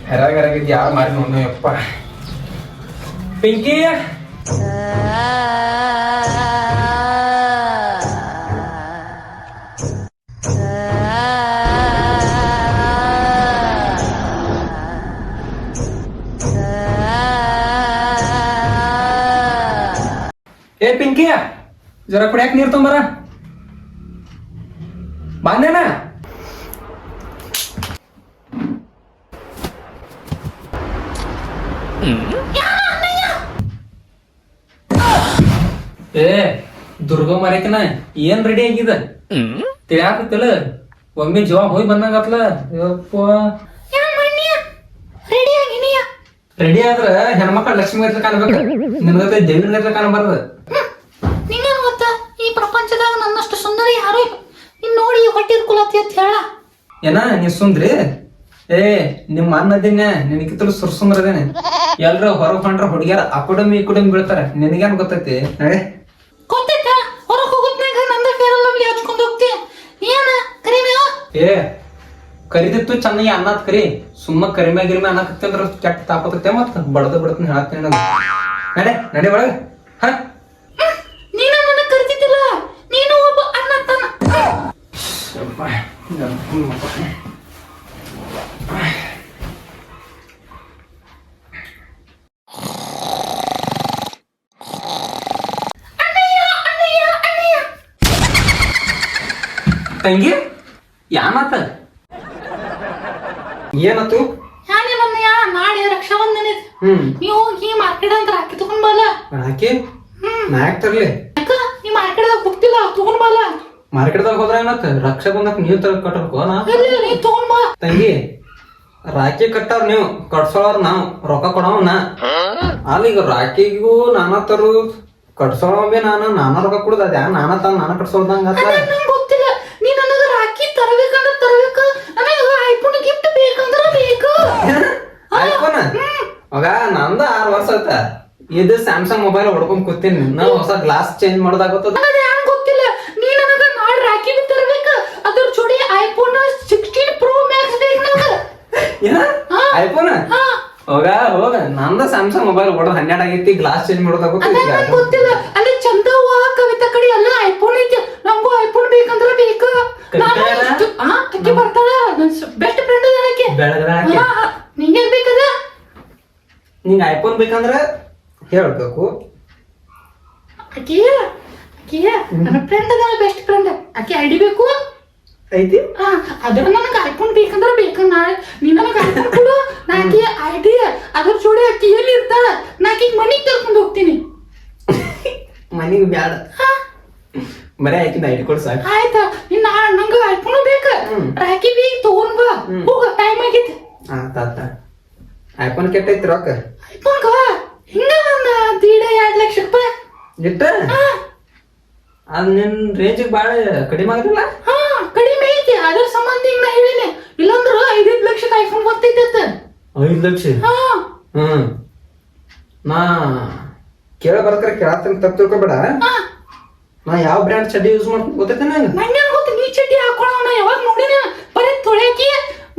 ಹೆರಾಗಿದ್ದು ಯಾರು ಮಾರಿ ನೋಡು ಯಪ್ಪ. ಪಿಂಕಿ ಏ ಪಿಂಕಿ ಜರ ಕುಡಿಯಾಕ ನೀರ್ ತೊಂಬರ ಬಂದೇನ. ಏ ದುರ್ಗ ಮರ್ಯಾಕಿನ ಏನ್ ರೆಡಿ ಆಗಿದೆ ತಿಳಿಯಾಕತ್ತಿಲ್ಲ. ಒಮ್ಮೆ ಜವಾಬ್ ಹೋಗಿ ಬಂದಂಗತ್ಲ. ರೆಡಿ ಆದ್ರ ಹೆಣ್ಮಕ್ಳ ಲಕ್ಷ್ಮಿ ಗತ್ಲ ಕಾಣ್ಬೇಕು, ನಿನ್ಗತ್ತೆ ದೇವಿನ ಗತ್ಲ ಕಾಣಬಾರ್ದು. ನಿಂಗೇನ್ ಗೊತ್ತ, ಈ ಪ್ರಪಂಚದಾಗ ನನ್ನಷ್ಟು ಸುಂದರಿ ಯಾರು ಇನ್ ನೋಡಿ ಹೊಟ್ಟಿರ್ಕೊಳತಿ ಅಂತ ಹೇಳ. ಏನ ನೀ ಸುಂದ್ರಿ? ಏ ನಿಮ್ ಅನ್ನದಿನ ನಿನಕಿತ್ತಲು ಸುರ್ಸುಂದ್ರದೇನೆ. ಎಲ್ರ ಹೊರಗ್ ಹೊಂಡ್ರ ಹುಡುಗ್ಯಾರ ಅಕುಡಮಿ ಇಕುಡಮಿ ಬೀಳ್ತಾರ. ನಿನಗೇನ್ ಗೊತ್ತೈತಿ ನಡೆ. ಗೊತ್ತೈತ ಹೊರಗ್ ಹೋಗುತ್ನಾಗ ನಂದ ಫೇರ್ ಲವ್ಲಿ ಹಚ್ಕೊಂಡ್ ಹೋಗ್ತಿ. ಏನ ಕರಿಮೇವ? ಏ ಕರಿದಿತ್ತು ಚೆನ್ನಾಗಿ ಅನ್ನತ್ ಕರಿ. ಸುಮ್ಮ ಕರಿಮೆ ಗಿರಿಮೆ ಅನ್ನಕತ್ತಂದ್ರ ಕೆಟ್ಟ ತಾಪತ್ತೆ ಮತ್ತ ಬಡದ ಬಿಡತ್ನ ಹೇಳತ್ತೇನ. ನಡೆ ನಡೆ ಒಳಗ. ಹ ನೀನ ನನ್ನ ಕರಿತಿದ್ದಿಲ್ಲ, ನೀನು ಒಬ್ಬ ಅನ್ನತ್ತಾನ. ತಂಗಿ ಯಾನತ್ತ? ಏನತ್ತು? ಯಾನೇನನ್ನಯ್ಯ, ನಾಳೆ ರಕ್ಷಾಬಂಧನ ಐತಿ. ನೀ ಹೋಗಿ ಮಾರ್ಕೆಟ್ ಅಂತ ರಾಕಿ ತಗೊಂಡ್ ಬಾಲ. ರಾಕಿ ನಾ ಯಾಕೆ ತರ್ಲಿ? ಯಾಕ ನೀ ಮಾರ್ಕೆಟ್ದಾಗ ಹೋಗ್ತಿಲ್ಲ, ತಗೊಂಡ್ ಬಾಲ. ಮಾರ್ಕೆಟ್ದಾಗ ಹೋದ್ರ ಏನತ್ತ? ರಕ್ಷಾ ಬಂಧಕ್ ನೀವ್ ಕಟ್ಟಬೇಕು ನಾ? ನೀ ತಗೊಂಡ್ ಬಾ. ತಂಗಿ ರಾಖಿ ಕಟ್ಟಾರ ನೀವು, ಕಟ್ಸೋಳವ್ರ ನಾವ್, ರೊಕ್ಕ ಕೊಡವ್ ನಾ. ಈಗ ರಾಖಿಗೂ ನಾನಾ ತರು ಕಟ್ಸೋಳ ಬಿ ನಾನಾ ರೊಕ್ಕ ಕೊಡುದ. ಅದ ನಾನಾ ತಂದ್ ನಾನಾ ಕಟ್ಸೋಳ್ದಂಗ. ನಂಗೆ ಗೊತ್ತಿಲ್ಲ, ನೀ ನನಗ ರಾಖಿ ತರಬೇಕಂದ್ರ ತರಬೇಕ, ನನಗ ಐಫೋನ್ ಗಿಫ್ಟ್ ಬೇಕಂದ್ರ ಬೇಕು. ಐಫೋನ್ ಮಗ ನಂದ 6 ವರ್ಷ ಆಯ್ತ. ಇದು ಸ್ಯಾಮ್ಸಂಗ್ ಮೊಬೈಲ್ ಹೊಡ್ಕೊಂಡ್ ಕೂತೀನಿ. ನಾವು ಹೊಸ ಗ್ಲಾಸ್ ಚೇಂಜ್ ಮಾಡೋದಾಗತ್ತದ. ಗೊತ್ತಿಲ್ಲ, ನೀ ನನಗ ನಾಳೆ ರಾಖಿ ಬಿ ತರಬೇಕ, ಅದ್ರ ಜೋಡಿ ಐಫೋನ್ 16 Pro Max ಬೇಕು ನನಗ. ಏನ ಐಫೋನ್? ಹೋಗ ನಂದ ಸ್ಯಾಮ್ಸಂಗ್ ಮೊಬೈಲ್ ಹೊಡೆದ್ 12 ಆಗೈತಿ. ಗ್ಲಾಸ್ ಚೇಂಜ್ ಮಾಡೋದಾಗುತ್ತೆ. ಗೊತ್ತಿಲ್ಲ, ಅಲ್ಲಿ ಚಂದವ್ವ ಕವಿತಾ ಕಡೆ ಎಲ್ಲ ಐಫೋನ್ ಐತಿ. ನಂಗೂ ಐಫೋನ್ ಬೇಕಂದ್ರ ಬೇಕು. ಅಕ್ಕಿ ಬರ್ತಾಳ, ಬೆಸ್ಟ್ ಫ್ರೆಂಡ್ ಅದಕ್ಕೆ. ನಿಂಗೇನ್ ಬೇಕದ? ನಿಂಗ ಐಫೋನ್ ಬೇಕಂದ್ರ ಹೇಳ್ಬೇಕು. ಅಕ್ಕಿ ನನ್ನ ಫ್ರೆಂಡ್ ಅದ, ಬೆಸ್ಟ್ ಫ್ರೆಂಡ್. ಅಕ್ಕಿ ಐಡಿ ಬೇಕು ಐತಿ. ಅದ್ರ ನನಗೆ ಐಫೋನ್ ಬೇಕಂದ್ರ ಬೇಕ. ನಾಳೆ ನೀ ನನಗೆ ಐಫೋನ್ ಕೊಡು, ನಾಕಿ ಐಡಿ ಅದ್ರ ಜೋಡಿ ಅಕ್ಕಿ ಎಲ್ಲಿ ಇರ್ತಾಳ, ನಾಕಿ ಮನಿಗ್ ಕರ್ಕೊಂಡು ಹೋಗ್ತೀನಿ. ಮನಿಗ್ ಬ್ಯಾಡ, ಬರೇ ಆಕಿನ ಐಡಿ ಕೊಡ್ ಸಾಕು. ಆಯ್ತಾ, ನಿನ್ನ ನಂಗ ಐಫೋನ್ ಬೇಕ, ರಾಕಿ ಬಿ ತಗೊಂಡ್ ಬಾ. ಹೋಗ, ಟೈಮ್ ಆಗೈತಿ. ಆತ ಐಫೋನ್ ಕೆಟ್ಟೈತಿ ರೊಕ್ಕ. ಐಫೋನ್ ಹಿಂಗ ಒಂದ 1.5 ಲಕ್ಷ ರೂಪಾಯಿ ಇಟ್ಟ. ಅದ್ ನಿನ್ ರೇಂಜಿಗೆ ಬಾಳ ಕಡಿಮೆ ಆಗಿಲ್ಲ. ಕಡಿಮೆ ಐತಿ, ಅದ್ರ ಸಂಬಂಧ ಹಿಂಗ ನಾ ಹೇಳಿನಿ. ಇಲ್ಲಾಂದ್ರ 5 ಲಕ್ಷದ ಐಫೋನ್ ಬರ್ತೈತಿ. 5 ಲಕ್ಷ? ನಾ ಕೇಳ ಬರ್ತಾರ, ಕೇಳತ್ತಂತ ತಪ್ಪು ತಿಳ್ಕೊಬೇಡ. ನಾ ಯಾವ ಬ್ರ್ಯಾಂಡ್ ಚಡ್ಡಿ ಯೂಸ್ ಮಾಡ್ತೀನಿ ಗೊತ್ತೈತೆ ನಂಗೆ. ನಂಗೆ ಗೊತ್ತ, ನೀ ಚಡ್ಡಿ ಹಾಕೊಳ್ಳೋಣ ಯಾವಾಗ ನೋಡಿನ. ಬರೀ ತೊಳೆಕಿ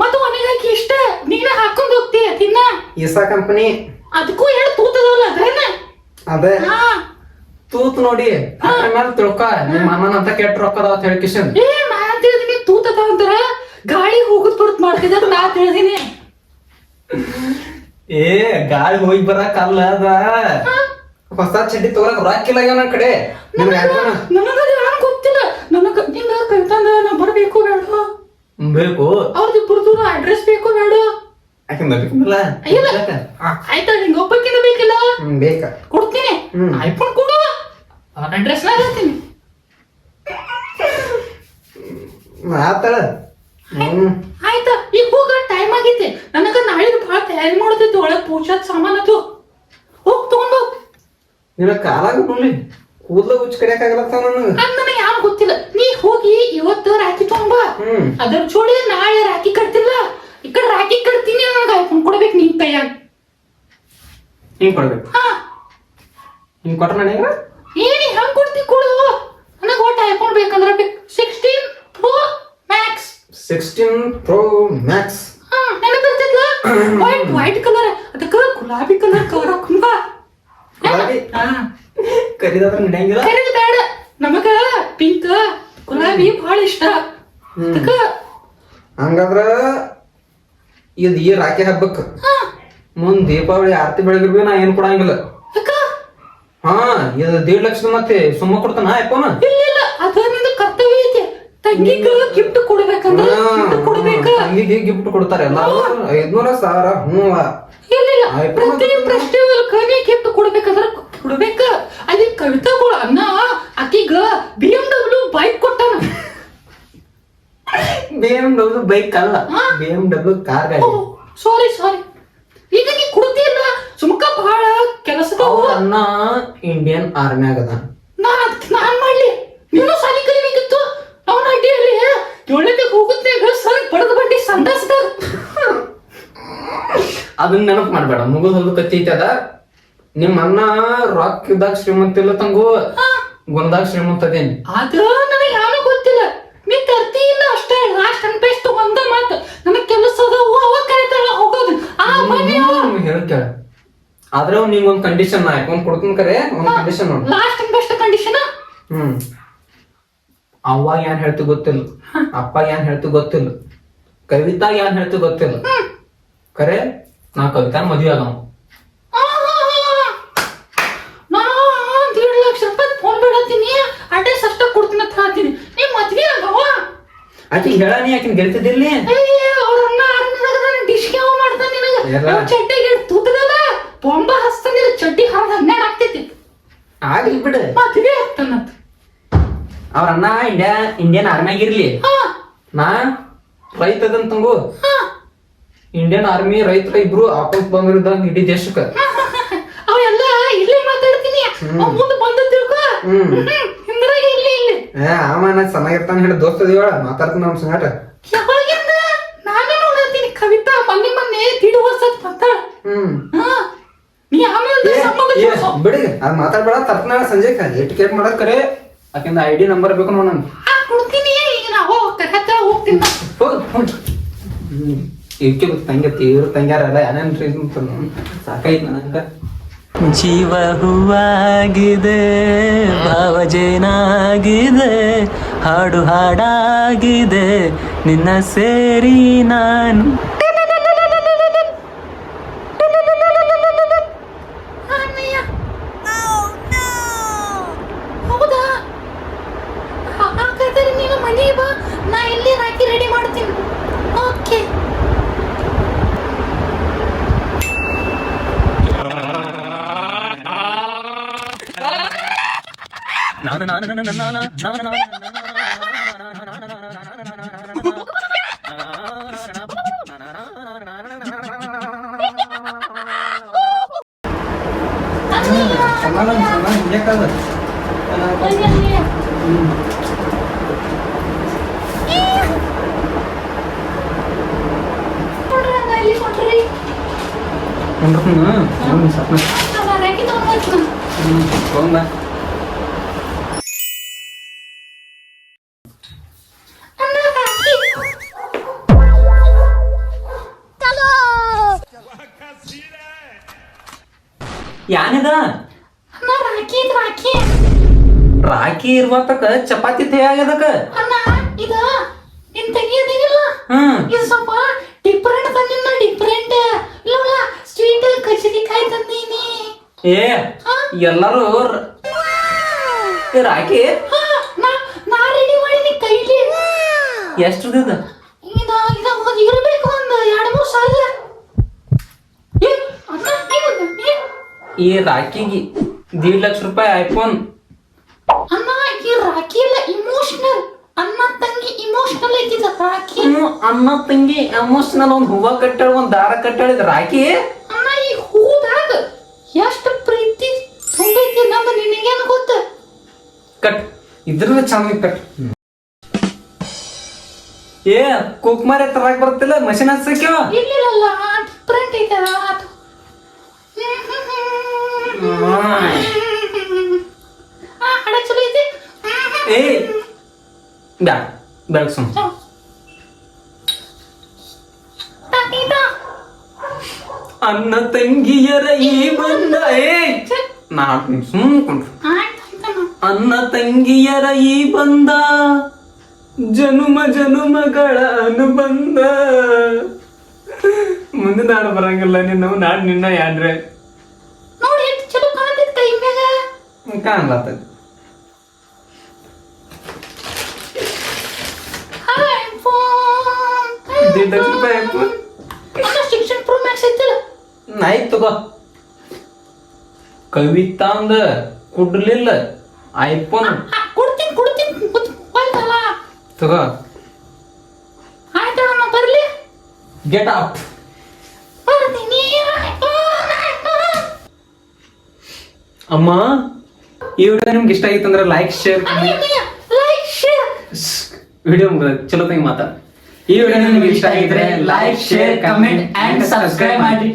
ಮತ್ತು ಒಣಗಾಕಿ ಇಷ್ಟ. ನೀನ ಹಾಕೊಂಡ್ ಹೋಗ್ತೀಯ ತಿನ್ನ. ಈಸಾ ಕಂಪನಿ. ಅದಕ್ಕೂ ಹೇಳಿ ತೂತದಲ್ಲ ಅದೇನ? ಅದೇ ತೂತ್ ನೋಡಿ ಆಮೇಲೆ ತಿಳ್ಕ. ನಿಮ್ಮ ಅಣ್ಣನ ಅಂತ ಕೆಟ್ಟ ರೊಕ್ಕದ ಅಂತ ಹೇಳಿ ಕಿಶನ್. ಏ ನಾ ತಿಳಿದೀನಿ ತೂತದ ಅಂದ್ರ ಗಾಳಿ ಹೋಗುದ್ ಬರುತ್ ಮಾಡ್ತಿದ್ದ ನಾ ತಿಳಿದೀನಿ. ಏ ಗಾಳಿ ಹೋಗಿ ಬರಕ್ ಅಲ್ಲ ಅದ. ಹೊಸ ಚಡ್ಡಿ ತಗೊಳಕ್ ರೊಕ್ಕಿಲ್ಲ ನನ್ನ ಕಡೆ. ನನಗದ ಯಾರು ಗೊತ್ತಿಲ್ಲ. ನನಗ ನಿಂಗ ಕವಿತಂದ ನಾ ಬರ್ಬೇಕು ಬೇಡ? ಬೇಕು. ಅವ್ರದಿಬ್ಬರದು ಅಡ್ರೆಸ್ ಬೇಕು ಬೇಡ? ಯಾಕಂದ ಬೇಕಲ್ಲ. ಆಯ್ತಾ, ನಿಂಗ ಒಬ್ಬಕ್ಕಿಂತ ಬೇಕಿಲ್ಲ? ಬೇಕ, ಕೊಡ್ತೀನಿ. ಐಫೋನ್ ಕೊಡು, ಅಡ್ರೆಸ್ ನಾ ಹೇಳ್ತೀನಿ. ಆತಳ. ಆಯ್ತಾ, ಈಗ ಹೋಗ, ಟೈಮ್ ಆಗೈತಿ. ನನಗ ನಾಳೆ ಭಾಳ ತಯಾರಿ ಮಾಡೋದೈತಿ. ಒಳಗ್ ಪೂಜಾದ ಸಾಮಾನ್ ಅದು. ಹೋಗ್ ತಗೊಂಡು. ನಿನ್ನ ಕಾಲಾಗ ನೋಡ್ಲಿ ಕೂದಲ ಹುಚ್ಚ ಕಡಿಯಾಕಾಗಲತ್ತಾವ ನನಗ. ನನಗೆ ಯಾರು ಗೊತ್ತಿಲ್ಲ. ನೀ ಹೋಗಿ ಇವತ್ತು ರಾಖಿ ತಗೊಂಡ್ ಬಾ. ಅದ್ರ ಜೋಡಿ ನಾಳೆ ರಾಖಿ ಕಟ್ತಿಲ್ಲ, ಈ ಕಡೆ ರಾಖಿ ಕಟ್ತೀನಿ. ನನಗೆ ಐಫೋನ್ ಕೊಡ್ಬೇಕು ನಿನ್ ಕೈಯಾಗ. ಹಿಂಗ್ ಕೊಡ್ಬೇಕು? ಹಿಂಗ್ ಕೊಟ್ರ ನನಗ ಏನಿ ಹಂಗ್ ಕೊಡ್ತಿ ಕೊಡು. ನನಗೆ ಒಟ್ಟು ಐಫೋನ್ ಬೇಕಂದ್ರೆ 16 Pro Max. 16 Pro Max. ನೆನಪಿರ್ತೈತ್ಲ? ವೈಟ್ ಕಲರ್ ಅದಕ್ಕ ಗುಲಾಬಿ ಕಲರ್ ಕವರ್ ಹಾಕೊಂಬ ಕರಿದಾದ್ರ ನಡೆಯಂಗಿಲ್ಲ ಕರಿದ ಬೇಡ ನಮಗ ಪಿಂಕ್ ಗುಲಾಬಿ ಬಹಳ ಇಷ್ಟ ಅದಕ್ಕ ಹಂಗಾದ್ರ ಇದು ಈ ರಾಖಿ ಹಬ್ಬಕ್ಕ ಮುಂದ್ ದೀಪಾವಳಿ ಆರತಿ ಬೆಳಗ್ಗೆ ನಾ ಏನ್ ಕೊಡಂಗಿಲ್ಲ ಹಾ ಇದು 1.5 ಲಕ್ಷ ಮತ್ತೆ ಸುಮ್ಮ ಕೊಡ್ತಾನ ಐಫೋನ್ ಇಲ್ಲ ಅದ ನಿಂದ ಕರ್ತವ್ಯ ಐತಿ ತಂಗಿಗ ಗಿಫ್ಟ್ ಕೊಡ್ಬೇಕಂದ್ರ ಗಿಫ್ಟ್ ಕೊಡ್ಬೇಕ ತಂಗಿಗೆ ಗಿಫ್ಟ್ ಕೊಡ್ತಾರೆ ಎಲ್ಲಾರು 500,000 ಹ್ಞೂ ಇಲ್ಲ ಪ್ರತಿ ಫೆಸ್ಟಿವಲ್ ಕನಿ ಗಿಫ್ಟ್ ಕೊಡ್ಬೇಕಂದ್ರ ಕೊಡ್ಬೇಕ ಅಲ್ಲಿ ಕವಿತಾಗಳು ಅನ್ನ ಆಕಿಗ BMW ಬೈಕ್ ಕೊಟ್ಟಾನ BMW ಬೈಕ್ ಅಲ್ಲ BMW ಕಾರ್ ಗಾಡಿ ಸಾರಿ ಈಗ ನೀ ಕೊಡ್ತಿಲ್ಲ ಸುಮ್ಕ ಬಹಳ ಕೆಲಸದ ಅನ್ನ ಇಂಡಿಯನ್ ಆರ್ಮಿ ಆಗದ ನಾನ್ ಮಾಡ್ಲಿ ನೀನು ಸಾಲಿ ಕಲಿಬೇಕಿತ್ತು ಅವನ ಅಡ್ಡಿಯಲ್ಲಿ 7ನೇ ಹೋಗುತ್ತಾಗ ಸರ್ ಬಡದ ಬಂಡಿ ಸಂಡಾಸ್ದಾಗ ಅದನ್ನ ನೆನಪು ಮಾಡ್ಬೇಡ ಮುಗಿದ ಹೊಲ್ದು ಕತ್ತಿ ಐತಿ ಅದ ನಿಮ್ಮ ಅಣ್ಣ ರಾಕ್ ಇದ್ದಾಗ ಶ್ರೀಮಂತ ಇಲ್ಲ ತಂಗು ಗುಣದಾಗ ಶ್ರೀಮಂತ ಅದೇನಿ ಅದು ನನಗೆ ಯಾರು ಗೊತ್ತಿಲ್ಲ ನೀ ತರ್ತಿ ಇಲ್ಲ ಅಷ್ಟೇ ಲಾಸ್ಟ್ ಅಂಡ್ ಬೆಸ್ಟ್ ಒಂದ ಮಾತು ನನಗೆ ಕೆಲಸದ ಅವ ಕರೀತಾಳ ಹೋಗೋದು ಆ ಮನೆ ಹೇಳ್ಕೇಳ ಆದ್ರೆ ನಿಂಗೊಂದ್ ಕಂಡೀಷನ್ ನಾ ಅಕೌಂಟ್ ಕೊಡ್ತೀನಿ ಕರೆ ಒಂದ್ ಕಂಡೀಷನ್ ನೋಡು ಲಾಸ್ಟ್ ಅಂಡ್ ಬೆಸ್ಟ್ ಕಂಡೀಷನ್ ಅವಾಗ ಏನ್ ಹೇಳ್ತಿ ಗೊತ್ತಿಲ್ಲ ಅಪ್ಪ ಏನ್ ಹೇಳ್ತಿ ಗೊತ್ತಿಲ್ಲ ಕವಿತಾಗ ಏನ್ ಹೇಳ್ತಿ ಗೊತ್ತಿಲ್ಲ ಕರೆ ನಾ ಕವಿತಾ ಮದ್ವೆ ಆಗವ ನಾ 1.5 ಲಕ್ಷ ರೂಪಾಯಿ ಫೋನ್ ಬಿಡತ್ತೀನಿ ಅಡ್ರೆಸ್ ಅಷ್ಟ ಕೊಡ್ತೀನಿ ಅಂತ ಹೇಳ್ತೀನಿ ನೀ ಮದ್ವೆ ಆಗವ ಆಕಿ ಹೇಳಾನಿ ಆಕಿನ ಗೆಲ್ತಿದ್ದಿರ್ಲಿ ಅವ್ರನ್ನ ಡಿಶ್ಗೆ ಮಾಡ್ತಾನೆ ನಿನಗ ಚಡ್ಡಿಗೆ ತುತ್ತದಲ್ಲ ಬೊಂಬ ಹಸ್ತಾನಿಲ್ಲ ಚಡ್ಡಿ ಹರಿದ 12 ಆಗ್ತೈತಿ ಆಗ್ಲಿ ಬಿಡು ಮದ್ವೆ ಆಗ್ತಾನಂತ ಅವ್ರ ಅಣ್ಣ ಇಂಡಿಯನ್ ಆರ್ಮಿಯಾಗ ಇರ್ಲಿ ನಾ ರೈತ ಅದಂತಂಗು ಇಂಡಿಯನ್ ಆರ್ಮಿ ರೈತರ ಇಬ್ರು ಆಪಸ್ ಬಂದಿದ್ದಂಗ ಇಡೀ ದೇಶಕ್ಕ ಅವೆಲ್ಲ ಇಲ್ಲೇ ಮಾತಾಡ್ತೀನಿ ಮುಂದೆ ಬಂದ ತಿಳ್ಕೊ ಹಿಂದ್ರಾಗ ಇಲ್ಲಿ ಆಮನ ಚೆನ್ನಾಗಿರ್ತಾನ ಹೇಳಿ ದೋಸ್ತದಿವ ಮಾತಾಡ್ತಾನ ನಮ್ ಸಂಗಾಟ ಯಾವಾಗಿಂದ ನಾನು ನೋಡತ್ತೀನಿ ಕವಿತಾ ಮೊನ್ನೆ ತಿಳಿ ವರ್ಷದ್ ಮಾತಾಡ ನೀ ಆಮೇಲೆ ಸಂಬಂಧ ಬಿಡಿ ಅದ್ ಮಾತಾಡ್ಬೇಡ ತರ್ತಾನ ಸಂಜೆ ಟಿಕೆಟ್ ಮಾಡಕ್ ಕರೆ ಆಕಿಂದ ID ನಂಬರ್ ಬೇಕು ನೋಡ ನನ್ ಕೊಡ್ತೀನಿ ಈಗ ನಾವು ಕರೆಕ್ಟ್ ಹೋಗ್ತೀನಿ ಹೋಗ್ ಇವಕ್ಕೆ ತಂಗೆ ತೀವ್ರ ತಂಗ್ಯಾರಲ್ಲ ಏನೇನ್ ರೀಸನ್ ಸಾಕಾಯ್ತು ನನಗ ಜೀವ ಹೂವಾಗಿದೆ ಭಾವಜೇನಾಗಿದೆ ಹಾಡು ಹಾಡಾಗಿದೆ ನಿನ್ನ ಸೇರಿ ನಾನು ಹೌದಾ ಹಾಗಾದ್ರೆ ನೀನು ಮನೆಗೆ ಬಾ ನಾ ಇಲ್ಲಿ ರಾಕಿ ರೆಡಿ ಮಾಡ್ತೀನಿ ಓಕೆ ಯಾನಿದ ರಾಕಿ ರಾಖಿ ಇರ್ವತ್ತಕ ಚಪಾತಿ ತಯಾಗದಕ ಅಣ್ಣ ಇದ ನಿನ್ ತೆಗಿಯೋದಿಲ್ಲ ಇದು ಸ್ವಲ್ಪ ಡಿಫರೆಂಟ್ ತಂದಿನ ಡಿಫರೆಂಟ್ ಇಲ್ಲ ಸ್ವೀಟ್ ಕಚರಿಕಾಯಿ ತಂದೀನಿ ಏ ಎಲ್ಲರೂ ರಾಖಿ ನಾ ರೆಡಿ ಮಾಡೀನಿ ಕೈಲಿ ಎಷ್ಟ್ರದಿದ ಇರಬೇಕು ಒಂದು 2-3 ಸಾವಿರ ಈ ರಾಖಿಗೆ 1.5 ಲಕ್ಷ ರೂಪಾಯಿ ಐಫೋನ್ ಅಣ್ಣ ಈ ರಾಖಿ ಎಲ್ಲ ಇಮೋಷನಲ್ ಅಣ್ಣ ತಂಗಿ ಇಮೋಷನಲ್ ಐತಿದ ರಾಖಿ ಅಣ್ಣ ತಂಗಿ ಎಮೋಷನಲ್ ಒಂದ್ ಹೂವ ಕಟ್ಟಾಳ ಒಂದ್ ದಾರ ಕಟ್ಟಾಳಿದ ರಾಖಿ ಅಣ್ಣ ಈ ಹೂದಾಗ ಎಷ್ಟು ಪ್ರೀತಿ ತುಂಬೈತಿ ನಮ್ದು ನಿನಗೇನು ಗೊತ್ತ ಕಟ್ ಇದ್ರಲ್ಲ ಚೆನ್ನಾಗಿ ಕಟ್ ಏ ಕುಕ್ಮಾರೆ ತರಕ್ ಬರ್ತಿಲ್ಲ ಮಷಿನ್ ಹಚ್ಚಕ್ಯವ ಇಲ್ಲ ಡಿಫರೆಂಟ್ ಐತೆ ಅದು ಹಡ ಚಲೋ ಐತಿ ಏ ಬ್ಯಾಡ ಬೆಳಗ್ ಸುಮ್ ಅನ್ನ ತಂಗಿಯರ ಈ ಬಂದ ನಾ ಸುಮ್ಕೊಂಡ್ರು ಅನ್ನ ತಂಗಿಯರ ಈ ಬಂದ ಜನುಮ ಜನುಮಗಳ ಅನುಬಂಧ. ಮುಂದೆ ನಾಡು ಬರಂಗಿಲ್ಲ ನಿನ್ನ ನಾಡು ನಿನ್ನ ಯಾಡ್ರೆ ನೋಡಿ ಎಷ್ಟು ಚಲೋ ಕಾಣತೈತಿ ಕೈ ಮ್ಯಾಗ. ಕಾಣ್ಲತ್ತದ ಐಫೋನ್ 1.5 ಲಕ್ಷ ರೂಪಾಯಿ ಐಫೋನ್ 16 Pro Max ಐತಲ್ಲ. ಆಯ್ತು ತಗೋ. ಕವಿತಾ ಅಂದ ಕೊಡ್ಲಿಲ್ಲ ಐಫೋನ್ ಕೊಡ್ತೀನಿ ಬಂದಲ್ಲ. ತಗೋ. ಆಯ್ತಾ ನಾನು ಬರ್ಲಿ? Get up. ಬರ್ತೀನಿ. ಅಮ್ಮ ಈ ವಿಡಿಯೋ ನಿಮ್ಗೆ ಇಷ್ಟ ಆಗಿತ್ತು ಅಂದ್ರೆ like share like share video ಚಲೋ ತಂಗಿ ಮಾತಾಡ. ಈ ವಿಡಿಯೋ ನಿಮ್ಗೆ ಇಷ್ಟ ಆಗಿದ್ರೆ like share comment and subscribe ಮಾಡಿ.